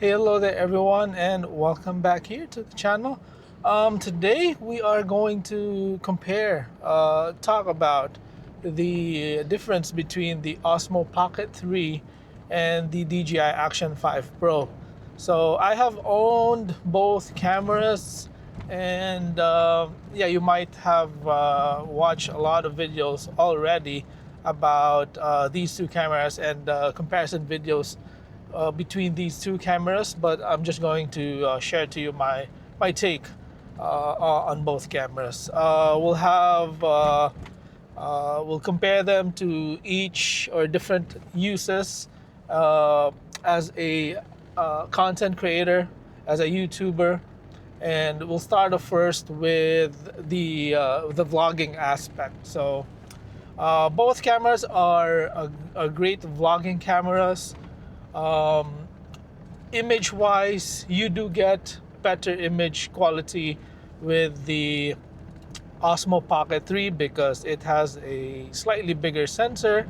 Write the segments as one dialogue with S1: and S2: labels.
S1: Hello there everyone and welcome back here to the channel. Today we are going to talk about the difference between the Osmo Pocket 3 and the DJI Action 5 Pro. So I have owned both cameras and yeah, you might have watched a lot of videos already about these two cameras and comparison videos between these two cameras, but I'm just going to share to you my take on both cameras. We'll compare them to each or different uses as a content creator, as a YouTuber, and we'll start off first with the vlogging aspect. So both cameras are great vlogging cameras. Image wise, you do get better image quality with the Osmo Pocket 3 because it has a slightly bigger sensor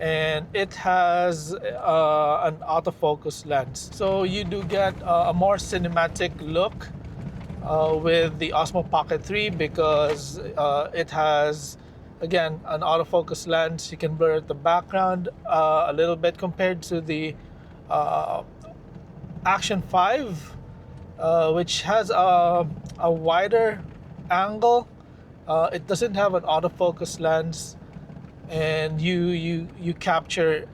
S1: and it has an autofocus lens. So you do get a more cinematic look with the Osmo Pocket 3 because it has, again, an autofocus lens. You can blur the background a little bit compared to the uh, Action 5, which has a wider angle. It doesn't have an autofocus lens, and you capture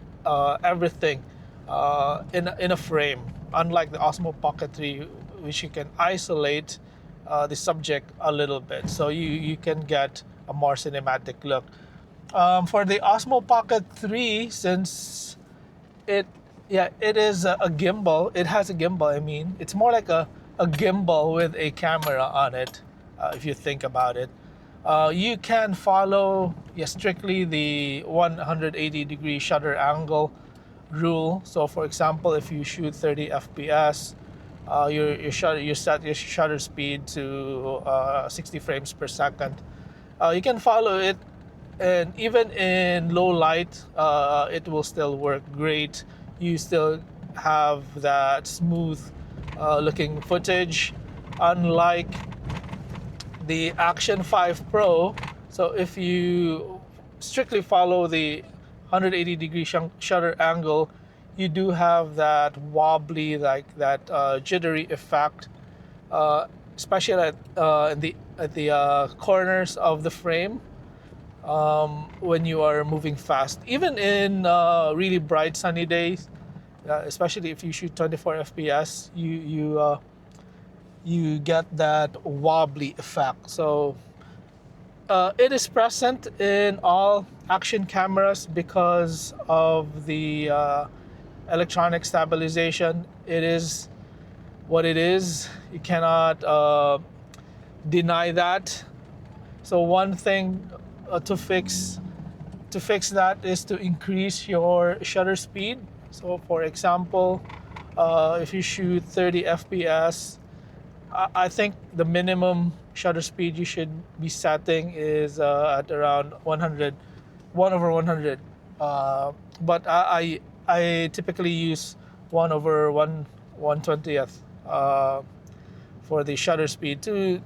S1: everything in a frame. Unlike the Osmo Pocket 3, which you can isolate the subject a little bit, so you can get a more cinematic look. For the Osmo Pocket 3, since it it is a gimbal. It has a gimbal. I mean, it's more like a gimbal with a camera on it. If you think about it, you can follow strictly the 180-degree shutter angle rule. So, for example, if you shoot 30 FPS, you set your shutter speed to 60 frames per second. You can follow it, and even in low light, it will still work great. You still have that smooth looking footage, unlike the Action 5 Pro. So if you strictly follow the 180-degree shutter angle, you do have that wobbly, like that jittery effect, especially at the corners of the frame when you are moving fast. Even in really bright sunny days, especially if you shoot 24 FPS, you get that wobbly effect. So it is present in all action cameras because of the electronic stabilization. It is what it is. You cannot deny that. So one thing to fix that is to increase your shutter speed. So for example, if you shoot 30 FPS, I think the minimum shutter speed you should be setting is at around 100, 1 over 100. But I typically use 1 over 1/20th for the shutter speed to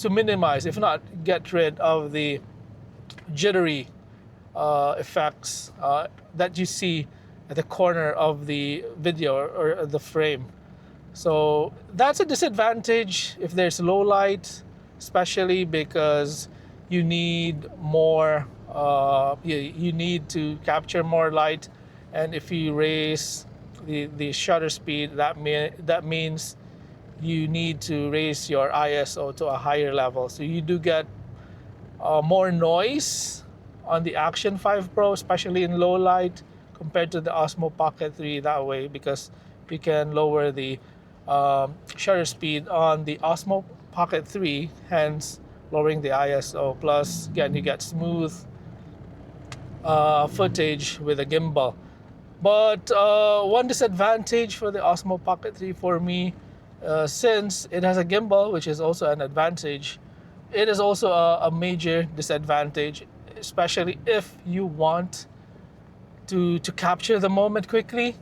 S1: minimize, if not get rid of the jittery effects that you see at the corner of the video or the frame. So that's a disadvantage if there's low light, especially because you need more. You need to capture more light, and if you raise the shutter speed, that means you need to raise your ISO to a higher level. So you do get more noise on the Action 5 Pro, especially in low light, compared to the Osmo Pocket 3 that way, because you can lower the shutter speed on the Osmo Pocket 3, hence lowering the ISO. Plus, again, you get smooth footage with a gimbal. But one disadvantage for the Osmo Pocket 3 for me, since it has a gimbal, which is also an advantage, it is also a major disadvantage, especially if you want to capture the moment quickly.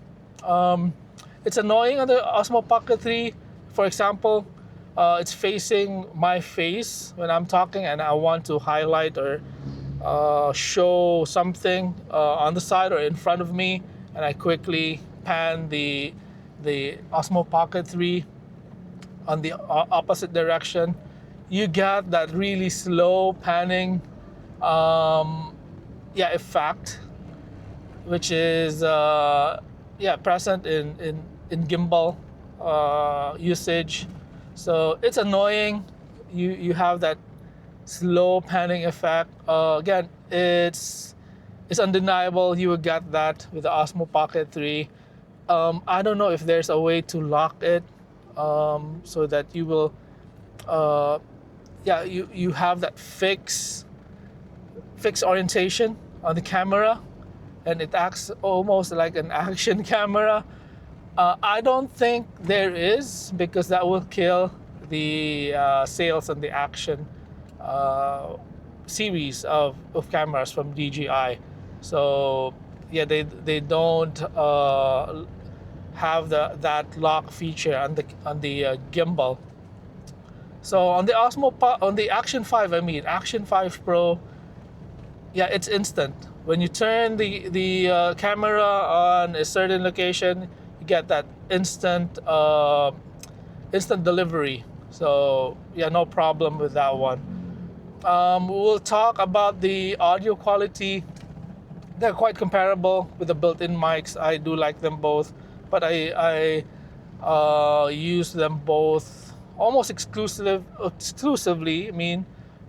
S1: It's annoying on the Osmo Pocket 3. For example, it's facing my face when I'm talking and I want to highlight or show something on the side or in front of me, and I quickly pan the Osmo Pocket 3 on the opposite direction. You get that really slow panning effect, which is present in gimbal usage. So it's annoying. You have that slow panning effect. Again, it's undeniable. You will get that with the Osmo Pocket 3. I don't know if there's a way to lock it so that you will you have that fixed orientation on the camera, and it acts almost like an action camera. I don't think there is, because that will kill the sales on the Action series of cameras from DJI. So yeah, they don't have that lock feature on the gimbal. So on the on the Action 5, Action 5 Pro, yeah, it's instant. When you turn the camera on a certain location, you get that instant delivery. So yeah, no problem with that one. We'll talk about the audio quality. They're quite comparable with the built-in mics. I do like them both, but I use them both almost exclusively.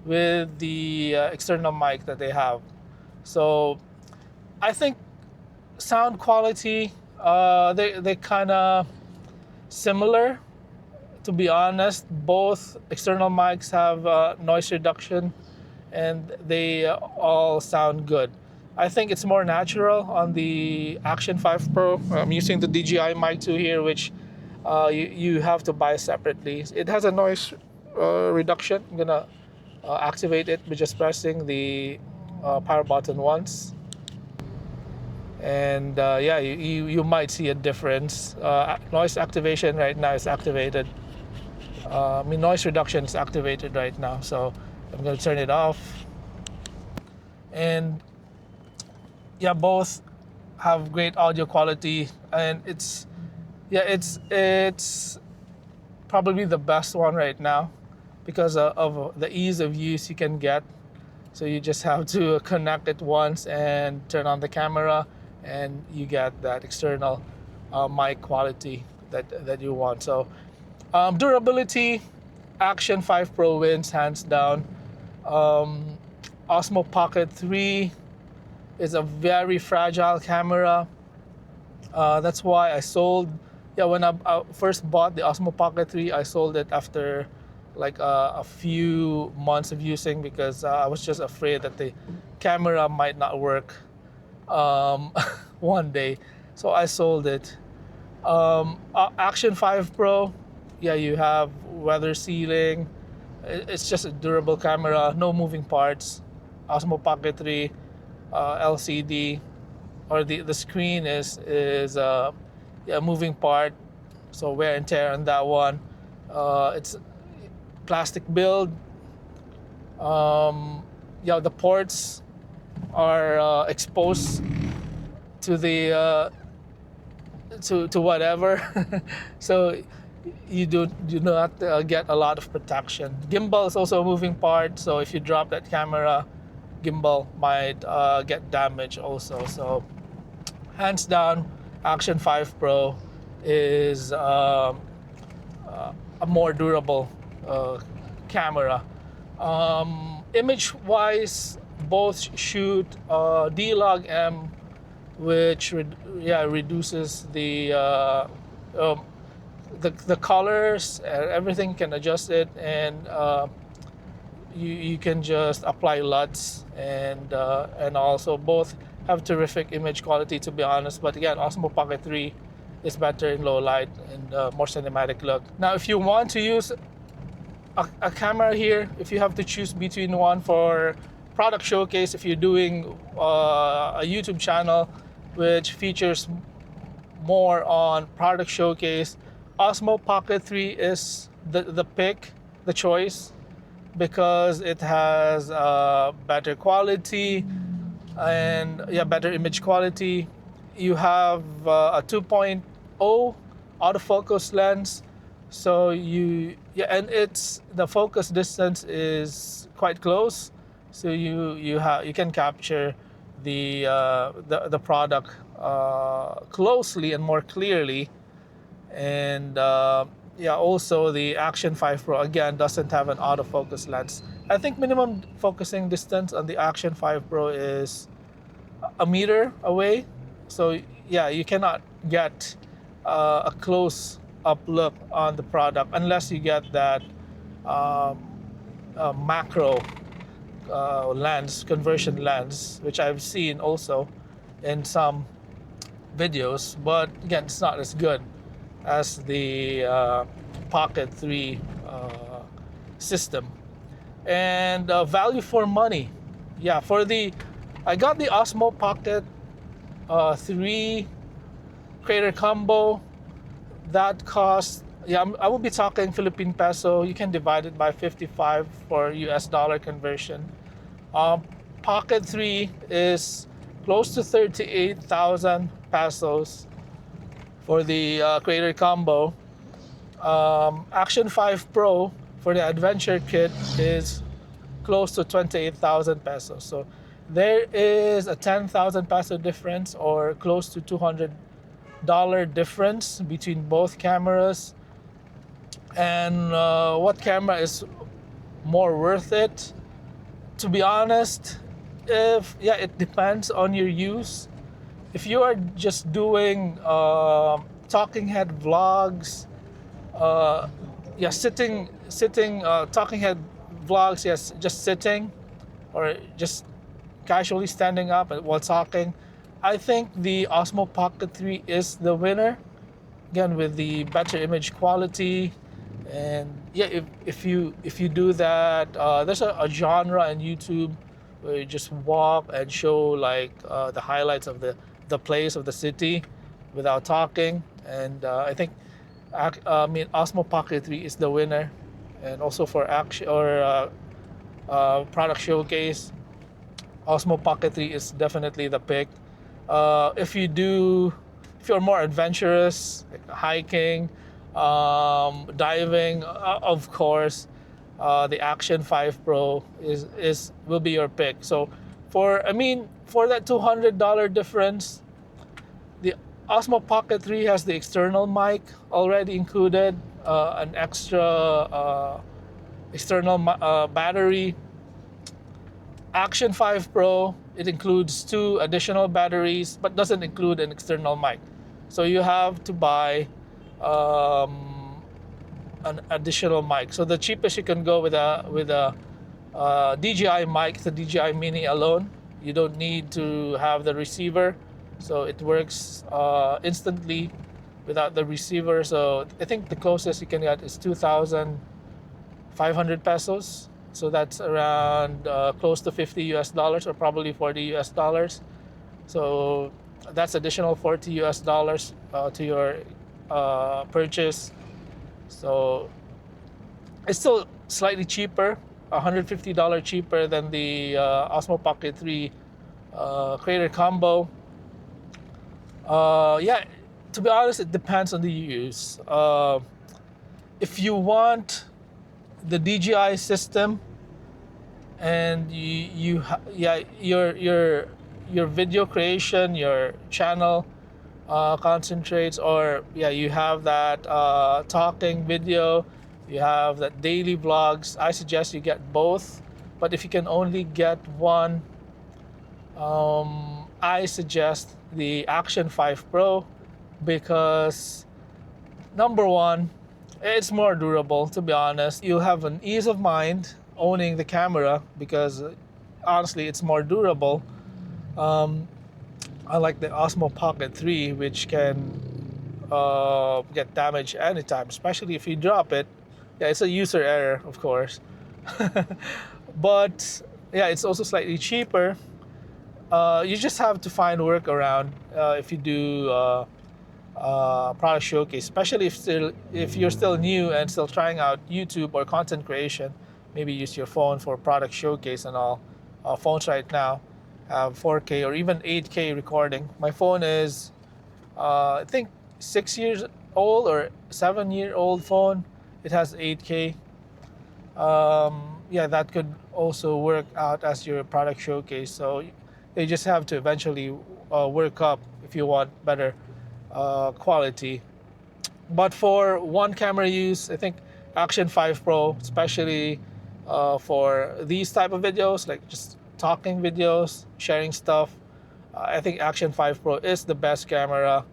S1: With the external mic that they have. So I think sound quality, they kind of similar, to be honest. Both external mics have noise reduction, and they all sound good. I think it's more natural on the Action 5 Pro. I'm using the DJI Mic 2 here, which you have to buy separately. It has a noise reduction. I'm gonna activate it by just pressing the power button once, and you might see a difference. Noise activation right now is activated. Noise reduction is activated right now, so I'm going to turn it off. And yeah, both have great audio quality, and it's probably the best one right now, because of the ease of use you can get. So you just have to connect it once and turn on the camera, and you get that external mic quality that you want. So durability, Action 5 Pro wins hands down. Osmo Pocket 3 is a very fragile camera. That's why I sold. Yeah, when I first bought the Osmo Pocket 3, I sold it after like a few months of using, because I was just afraid that the camera might not work one day. So I sold it. Action 5 Pro, yeah, you have weather sealing. It's just a durable camera, no moving parts. Osmo Pocket 3 LCD, or the screen is a moving part, so wear and tear on that one. It's plastic build. The ports are exposed to the to whatever, so you do not get a lot of protection. Gimbal is also a moving part, so if you drop that camera, gimbal might get damaged also. So hands down, Action 5 Pro is a more durable camera. Image wise, both shoot D-Log-M, which reduces the colors, and everything. Can adjust it, and you can just apply LUTs, and also both have terrific image quality, to be honest. But again, Osmo Pocket 3 is better in low light and more cinematic look. Now, if you want to use a camera here, if you have to choose between one for product showcase, if you're doing a YouTube channel which features more on product showcase, Osmo Pocket 3 is the pick, the choice, because it has better quality and better image quality. You have a 2.0 autofocus lens, so and it's the focus distance is quite close, so you can capture the product closely and more clearly. And also the Action 5 Pro again doesn't have an autofocus lens. I think minimum focusing distance on the Action 5 Pro is a meter away, so yeah, you cannot get a close up look on the product unless you get that macro lens, conversion lens, which I've seen also in some videos, but again, it's not as good as the Pocket 3 system. And value for money, yeah, I got the Osmo Pocket 3 Creator Combo. That cost, I will be talking Philippine peso. You can divide it by 55 for US dollar conversion. Pocket 3 is close to 38,000 pesos for the Creator Combo. Action 5 Pro for the Adventure Kit is close to 28,000 pesos. So there is a 10,000 peso difference, or close to $200 difference between both cameras. And what camera is more worth it? To be honest, it depends on your use. If you are just doing talking head vlogs, sitting talking head vlogs, yes, just sitting or just casually standing up while talking, I think the Osmo Pocket 3 is the winner. Again, with the better image quality. And yeah, if you do that, there's a genre in YouTube where you just walk and show like the highlights of the place of the city without talking. And I think Osmo Pocket 3 is the winner. And also for action or product showcase, Osmo Pocket 3 is definitely the pick. If you're more adventurous, like hiking, diving, of course, the Action 5 Pro will be your pick. So for that $200 difference, the Osmo Pocket 3 has the external mic already included, an extra external battery. Action 5 Pro, it includes 2 additional batteries, but doesn't include an external mic. So you have to buy an additional mic. So the cheapest you can go with a DJI mic, the DJI Mini alone. You don't need to have the receiver, so it works instantly without the receiver. So I think the closest you can get is 2,500 pesos. So that's around close to $50 US, or probably $40 US. So that's additional $40 US to your purchase. So it's still slightly cheaper, $150 cheaper than the Osmo Pocket 3 Creator Combo. To be honest, it depends on the use. If you want the DJI system and your video creation, your channel concentrates, or you have that talking video, you have that daily vlogs, I suggest you get both. But if you can only get one, I suggest the Action 5 Pro, because number one, it's more durable. To be honest, you'll have an ease of mind owning the camera because honestly it's more durable. Unlike the Osmo Pocket 3, which can get damaged anytime, especially if you drop it. Yeah, it's a user error, of course. But yeah, it's also slightly cheaper. You just have to find a workaround if you do product showcase, especially if you're still new and still trying out YouTube or content creation. Maybe use your phone for product showcase and all. Phones right now have 4K or even 8K recording. My phone is I think 6 years old or 7-year old phone. It has 8K. Yeah, that could also work out as your product showcase. So you just have to eventually work up if you want better quality. But for one camera use, I think Action 5 Pro, especially for these type of videos, like just talking videos, sharing stuff, I think Action 5 Pro is the best camera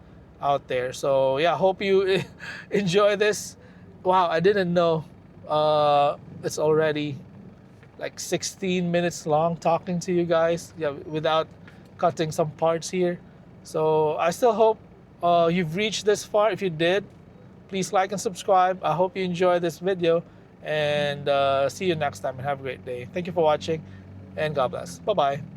S1: out there. So yeah, hope you enjoy this. Wow, I didn't know it's already like 16 minutes long talking to you guys, yeah, without cutting some parts here. So I still hope you've reached this far. If you did, please like and subscribe. I hope you enjoyed this video, and see you next time, and have a great day. Thank you for watching, and God bless. Bye bye.